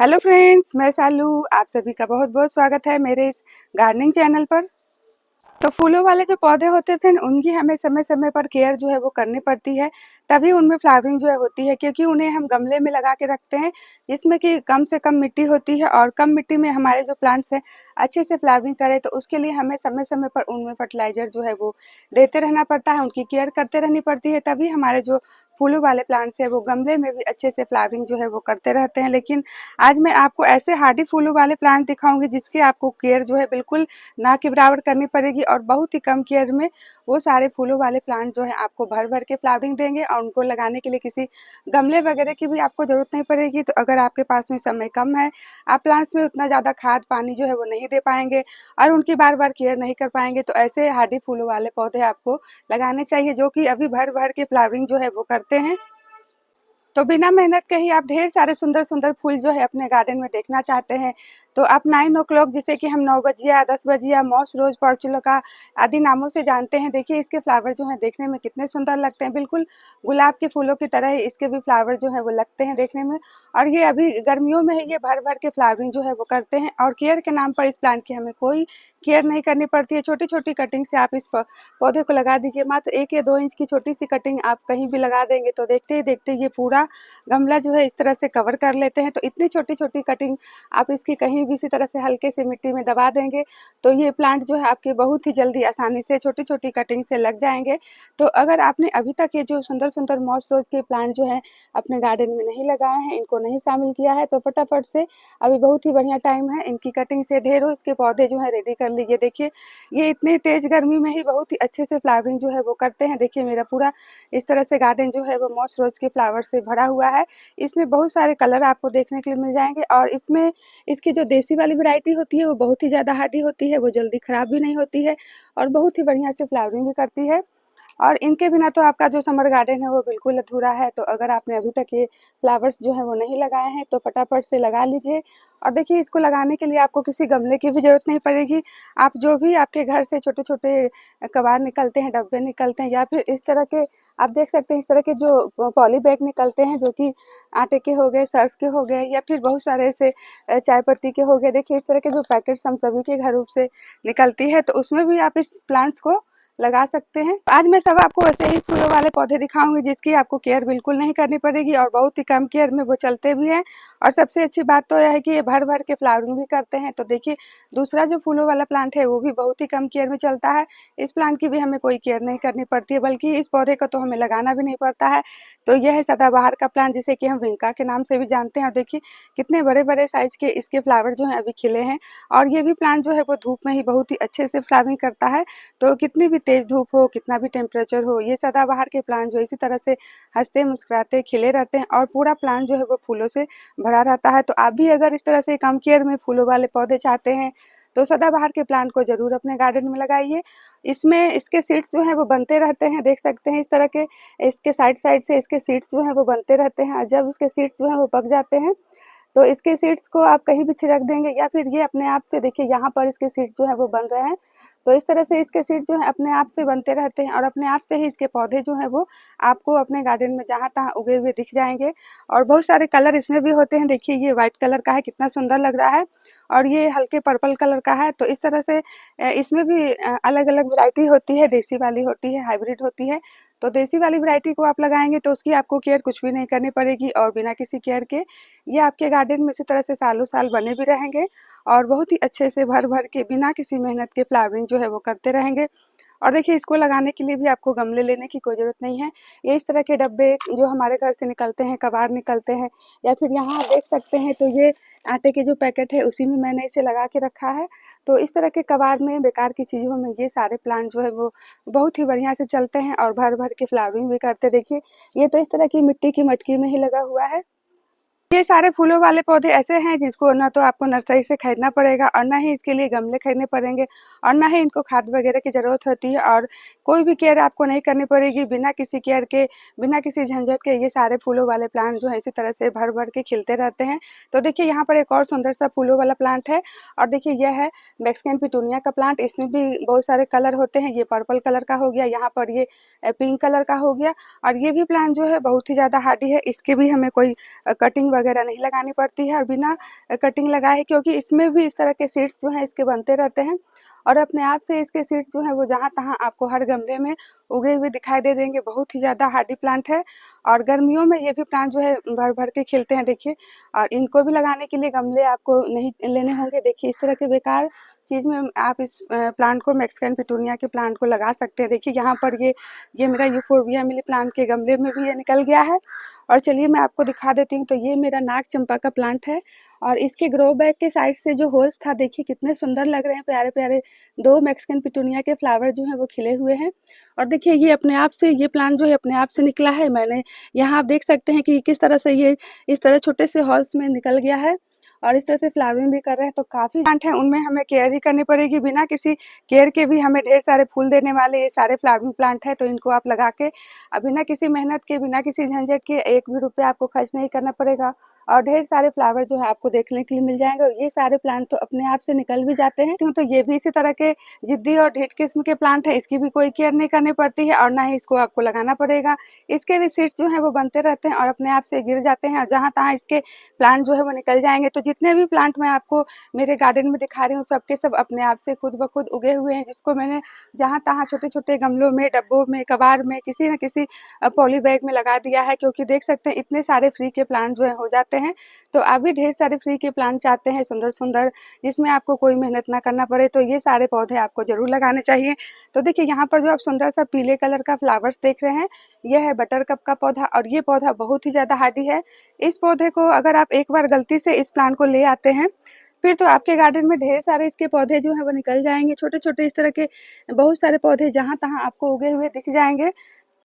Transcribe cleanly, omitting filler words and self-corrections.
Hello friends, मैं सालू। आप सभी का बहुत बहुत स्वागत है मेरे इस गार्डनिंग चैनल पर। तो फूलों वाले जो पौधे होते हैं उनकी हमें समय समय पर केयर जो है वो करनी पड़ती है, तभी उनमें फ्लावरिंग जो है होती है। क्योंकि उन्हें हम गमले में लगा के रखते हैं जिसमें कि कम से कम मिट्टी होती है, और कम मिट्टी में हमारे जो प्लांट्स हैं अच्छे से फ्लावरिंग करें, तो उसके लिए हमें समय समय पर उनमें फर्टिलाइजर जो है वो देते रहना पड़ता है, उनकी केयर करते रहनी पड़ती है। तभी हमारे जो फूलों वाले प्लांट्स है वो गमले में भी अच्छे से फ्लावरिंग जो है वो करते रहते हैं। लेकिन आज मैं आपको ऐसे हार्डी फूलों वाले प्लांट दिखाऊंगी जिसकी आपको केयर जो है बिल्कुल ना के बराबर करनी पड़ेगी, और बहुत ही कम केयर में वो सारे फूलों वाले प्लांट जो है आपको भर भर के फ्लावरिंग देंगे, और उनको लगाने के लिए किसी गमले वगैरह की भी आपको जरूरत नहीं पड़ेगी। तो अगर आपके पास में समय कम है, आप प्लांट्स में उतना ज़्यादा खाद पानी जो है वो नहीं दे पाएंगे और उनकी बार बार केयर नहीं कर पाएंगे, तो ऐसे हार्डी फूलों वाले पौधे आपको लगाने चाहिए जो कि अभी भर भर के फ्लावरिंग जो है वो करते हैं। तो बिना मेहनत के ही आप ढेर सारे सुंदर सुंदर फूल जो है अपने गार्डन में देखना चाहते हैं, तो आप 9 o'clock, जिसे कि हम 9 बजिया, 10 बजिया, मॉस रोज, पर्चुलका आदि नामों से जानते हैं। देखिए इसके फ्लावर जो हैं देखने में कितने सुंदर लगते हैं, बिल्कुल गुलाब के फूलों की तरह ही इसके भी फ्लावर जो है वो लगते हैं देखने में। और ये अभी गर्मियों में ही ये भर भर के फ्लावरिंग जो है वो करते हैं, और केयर के नाम पर इस प्लांट की हमें कोई केयर नहीं करनी पड़ती है। छोटी छोटी कटिंग से आप इस पौधे को लगा दीजिए। मात्र 1 या 2 इंच की छोटी सी कटिंग आप कहीं भी लगा देंगे तो देखते ही देखते ये पूरा गमला जो है इस तरह से कवर कर लेते हैं। तो इतनी छोटी छोटी कटिंग आप इसकी कहीं भी इसी तरह से हल्के से मिट्टी में दबा देंगे तो ये प्लांट जो है आपके बहुत ही जल्दी आसानी से छोटी छोटी कटिंग से लग जाएंगे। तो अगर आपने अभी तक ये जो सुंदर सुंदर मॉस रोज के प्लांट जो है अपने गार्डन में नहीं लगाए हैं, इनको नहीं शामिल किया है, तो फटाफट से अभी बहुत ही बढ़िया टाइम है, इनकी कटिंग से ढेरों इसके पौधे जो है रेडी कर लीजिए। देखिए ये इतनी तेज गर्मी में ही बहुत ही अच्छे से फ्लावरिंग जो है वो करते हैं। देखिए मेरा पूरा इस तरह से गार्डन जो है वो मॉस रोज के फ्लावर से भरा हुआ है। इसमें बहुत सारे कलर आपको देखने के लिए मिल जाएंगे, और इसमें इसकी जो देसी वाली वैरायटी होती है वो बहुत ही ज़्यादा हार्डी होती है, वो जल्दी ख़राब भी नहीं होती है और बहुत ही बढ़िया से फ्लावरिंग भी करती है। और इनके बिना तो आपका जो समर गार्डन है वो बिल्कुल अधूरा है। तो अगर आपने अभी तक ये फ्लावर्स जो है वो नहीं लगाए हैं तो फटाफट से लगा लीजिए। और देखिए इसको लगाने के लिए आपको किसी गमले की भी ज़रूरत नहीं पड़ेगी। आप जो भी आपके घर से छोटे-छोटे कबाड़ निकलते हैं, डब्बे निकलते हैं, या फिर इस तरह के आप देख सकते हैं इस तरह के जो पॉली बैग निकलते हैं जो कि आटे के हो गए, सर्फ के हो गए, या फिर बहुत सारे ऐसे चाय पत्ती के हो गए। देखिए इस तरह के जो पैकेट्स हम सभी के घरों से निकलती है, तो उसमें भी आप इस प्लांट्स को लगा सकते हैं। आज मैं सब आपको ऐसे ही फूलों वाले पौधे दिखाऊंगी जिसकी आपको केयर बिल्कुल नहीं करनी पड़ेगी, और बहुत ही कम केयर में वो चलते भी हैं। और सबसे अच्छी बात तो यह है कि ये भर भर के फ्लावरिंग भी करते हैं। तो देखिए दूसरा जो फूलों वाला प्लांट है वो भी बहुत ही कम केयर में चलता है। इस प्लांट की भी हमें कोई केयर नहीं करनी पड़ती है, बल्कि इस पौधे को तो हमें लगाना भी नहीं पड़ता है। तो यह है सदाबहार का प्लांट, जिसे कि हम विंका के नाम से भी जानते हैं। और देखिए कितने बड़े बड़े साइज के इसके फ्लावर जो है अभी खिले हैं, और ये भी प्लांट जो है वो धूप में ही बहुत ही अच्छे से फ्लावरिंग करता है। तो कितनी भी तेज धूप हो, कितना भी टेम्परेचर हो, ये सदाबहार के प्लांट जो इसी तरह से हंसते मुस्कुराते खिले रहते हैं, और पूरा प्लांट जो है वो फूलों से भरा रहता है। तो आप भी अगर इस तरह से कम केयर में फूलों वाले पौधे चाहते हैं तो सदाबहार के प्लांट को जरूर अपने गार्डन में लगाइए। इसमें इसके सीड्स जो हैं वो बनते रहते हैं, देख सकते हैं इस तरह के इसके साइड साइड से इसके सीड्स जो हैं वो बनते रहते हैं। जब इसके सीड्स जो हैं वो पक जाते हैं तो इसके सीड्स को आप कहीं भी छिड़क देंगे, या फिर ये अपने आप से, देखिए यहाँ पर इसके सीड्स जो है वो बन रहे हैं। तो इस तरह से इसके सीड जो है अपने आप से बनते रहते हैं, और अपने आप से ही इसके पौधे जो हैं वो आपको अपने गार्डन में जहाँ तहाँ उगे हुए दिख जाएंगे। और बहुत सारे कलर इसमें भी होते हैं। देखिए ये व्हाइट कलर का है, कितना सुंदर लग रहा है, और ये हल्के पर्पल कलर का है। तो इस तरह से इसमें भी अलग अलग वैरायटी होती है, देसी वाली होती है, हाइब्रिड होती है। तो देसी वाली वैरायटी को आप लगाएंगे तो उसकी आपको केयर कुछ भी नहीं करनी पड़ेगी, और बिना किसी केयर के ये आपके गार्डन में इसी तरह से सालों साल बने भी रहेंगे, और बहुत ही अच्छे से भर भर के बिना किसी मेहनत के फ्लावरिंग जो है वो करते रहेंगे। और देखिए इसको लगाने के लिए भी आपको गमले लेने की कोई ज़रूरत नहीं है। ये इस तरह के डब्बे जो हमारे घर से निकलते हैं, कबाड़ निकलते हैं, या फिर यहाँ आप देख सकते हैं तो ये आटे के जो पैकेट है उसी में मैंने इसे लगा के रखा है। तो इस तरह के कबाड़ में, बेकार की चीज़ों में ये सारे प्लांट जो है वो बहुत ही बढ़िया से चलते हैं और भर भर के फ्लावरिंग भी करते। देखिए ये तो इस तरह की मिट्टी की मटकी में ही लगा हुआ है। ये सारे फूलों वाले पौधे ऐसे हैं जिसको ना तो आपको नर्सरी से खरीदना पड़ेगा, और ना ही इसके लिए गमले खरीदने पड़ेंगे, और ना ही इनको खाद वगैरह की ज़रूरत होती है, और कोई भी केयर आपको नहीं करनी पड़ेगी। बिना किसी केयर के, बिना किसी झंझट के ये सारे फूलों वाले प्लांट जो है इसी तरह से भर भर के खिलते रहते हैं। तो देखिए यहाँ पर एक और सुंदर सा फूलों वाला प्लांट है, और देखिए यह है मैक्सिकन पिटूनिया का प्लांट। इसमें भी बहुत सारे कलर होते हैं। ये पर्पल कलर का हो गया, यहाँ पर ये पिंक कलर का हो गया, और ये भी प्लांट जो है बहुत ही ज़्यादा हार्डी है। इसके भी हमें कोई कटिंग वगैरह नहीं लगानी पड़ती है और बिना कटिंग लगाए, क्योंकि इसमें भी इस तरह के सीड्स जो हैं इसके बनते रहते हैं और अपने आप से इसके सीड्स जो हैं वो जहाँ-तहाँ आपको हर गमले में उगे हुए दिखाई दे देंगे। बहुत ही ज़्यादा हार्डी प्लांट है और गर्मियों में ये भी प्लांट जो है भर-भर के खिलते हैं, देखिए। और इनको भी लगाने के लिए गमले आपको नहीं लेने होंगे। देखिए इस तरह के बेकार चीज़ में आप इस प्लांट को, मैक्सिकन पिटूनिया के प्लांट को लगा सकते हैं। देखिए यहाँ पर ये मेरा यूफोर्बिया मिली प्लांट के गमले में भी ये निकल गया है। और चलिए मैं आपको दिखा देती हूँ। तो ये मेरा नाग चंपा का प्लांट है और इसके ग्रो बैग के साइड से जो होल्स था, देखिए कितने सुंदर लग रहे हैं, प्यारे-प्यारे 2 मैक्सिकन पिटूनिया के फ्लावर जो हैं वो खिले हुए हैं। और देखिए ये अपने आप से, ये प्लांट जो है अपने आप से निकला है। मैंने यहाँ आप देख सकते हैं कि किस तरह से ये इस तरह छोटे से होल्स में निकल गया है और इस तरह से फ्लावरिंग भी कर रहे हैं। तो काफ़ी प्लांट हैं, उनमें हमें केयर ही करनी पड़ेगी। बिना किसी केयर के भी हमें ढेर सारे फूल देने वाले ये सारे फ्लावरिंग प्लांट हैं। तो इनको आप लगा के बिना किसी मेहनत के, बिना किसी झंझट के, एक भी रुपया आपको खर्च नहीं करना पड़ेगा और ढेर सारे फ्लावर जो है आपको देखने के लिए मिल जाएंगे। और ये सारे प्लांट तो अपने आप से निकल भी जाते हैं। तो ये भी इसी तरह के जिद्दी और ढीठ किस्म के प्लांट है। इसकी भी कोई केयर नहीं करनी पड़ती है और ना ही इसको आपको लगाना पड़ेगा। इसके भी सीड्स जो है वो बनते रहते हैं और अपने आप से गिर जाते हैं और जहाँ तहाँ इसके प्लांट जो है वो निकल जाएंगे। तो जितने भी प्लांट मैं आपको मेरे गार्डन में दिखा रही हूँ, सब के सब अपने आप से खुद ब खुद उगे हुए हैं, जिसको मैंने जहाँ तहाँ छोटे-छोटे गमलों में, डब्बों में, कबाड़ में, किसी न किसी पॉली बैग में लगा दिया है। क्योंकि देख सकते हैं इतने सारे फ्री के प्लांट जो है हो जाते हैं। तो आप भी ढेर सारे फ्री के प्लांट चाहते हैं, सुंदर-सुंदर, जिसमें आपको कोई मेहनत ना करना पड़े, तो ये सारे पौधे आपको ज़रूर लगाने चाहिए। तो देखिए यहाँ पर जो आप सुंदर सा पीले कलर का फ्लावर्स देख रहे हैं, ये है बटरकप का पौधा और ये पौधा बहुत ही ज़्यादा हार्डी है। इस पौधे को अगर आप एक बार गलती से इस प्लांट को ले आते हैं, फिर तो आपके गार्डन में ढेर सारे इसके पौधे जो हैं वो निकल जाएँगे। छोटे-छोटे इस तरह के बहुत सारे पौधे जहाँ-तहाँ आपको उगे हुए दिख जाएँगे।